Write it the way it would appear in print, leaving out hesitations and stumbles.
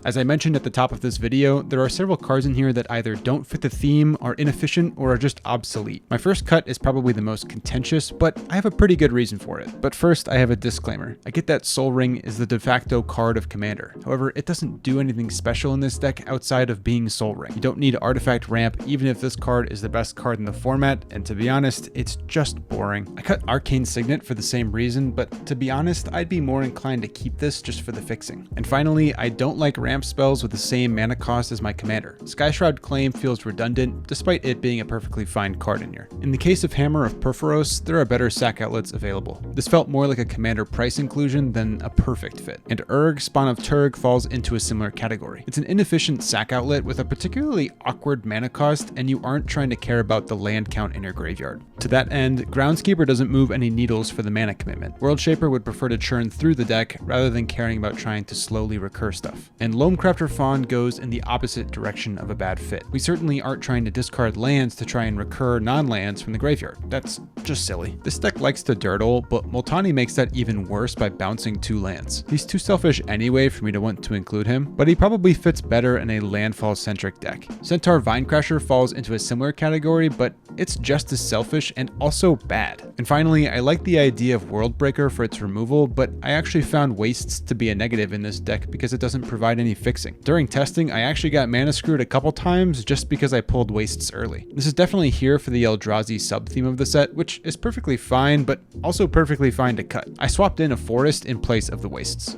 As I mentioned at the top of this video, there are several cards in here that either don't fit the theme, are inefficient, or are just obsolete. My first cut is probably the most contentious, but I have a pretty good reason for it. But first, I have a disclaimer. I get that Soul Ring is the de facto card of Commander. However, it doesn't do anything special in this deck outside of being Soul Ring. You don't need Artifact Ramp, even if this card is the best card in the format, and to be honest, it's just boring. I cut Arcane Signet for the same reason, but to be honest, I'd be more inclined to keep this just for the fixing. And finally, I don't like ramp spells with the same mana cost as my commander. Skyshroud Claim feels redundant, despite it being a perfectly fine card in here. In the case of Hammer of Perforos, there are better sack outlets available. This felt more like a commander price inclusion than a perfect fit. And Urg, Spawn of Turg falls into a similar category. It's an inefficient sack outlet with a particularly awkward mana cost, and you aren't trying to care about the land count in your graveyard. To that end, Groundskeeper doesn't move any needles for the mana commitment. World Shaper would prefer to churn through the deck rather than caring about trying to slowly recur stuff. And Loamcrafter Fawn goes in the opposite direction of a bad fit. We certainly aren't trying to discard lands to try and recur non-lands from the graveyard. That's just silly. This deck likes to dirtle, but Multani makes that even worse by bouncing 2 lands. He's too selfish anyway for me to want to include him, but he probably fits better in a landfall-centric deck. Centaur Vinecrasher falls into a similar category, but it's just as selfish and also bad. And finally, I like the idea of Worldbreaker for its removal, but I actually found Wastes to be a negative in this deck because it doesn't provide any fixing. During testing, I actually got mana screwed a couple times just because I pulled Wastes early. This is definitely here for the Eldrazi sub-theme of the set, which is perfectly fine, but also perfectly fine to cut. I swapped in a Forest in place of the Wastes.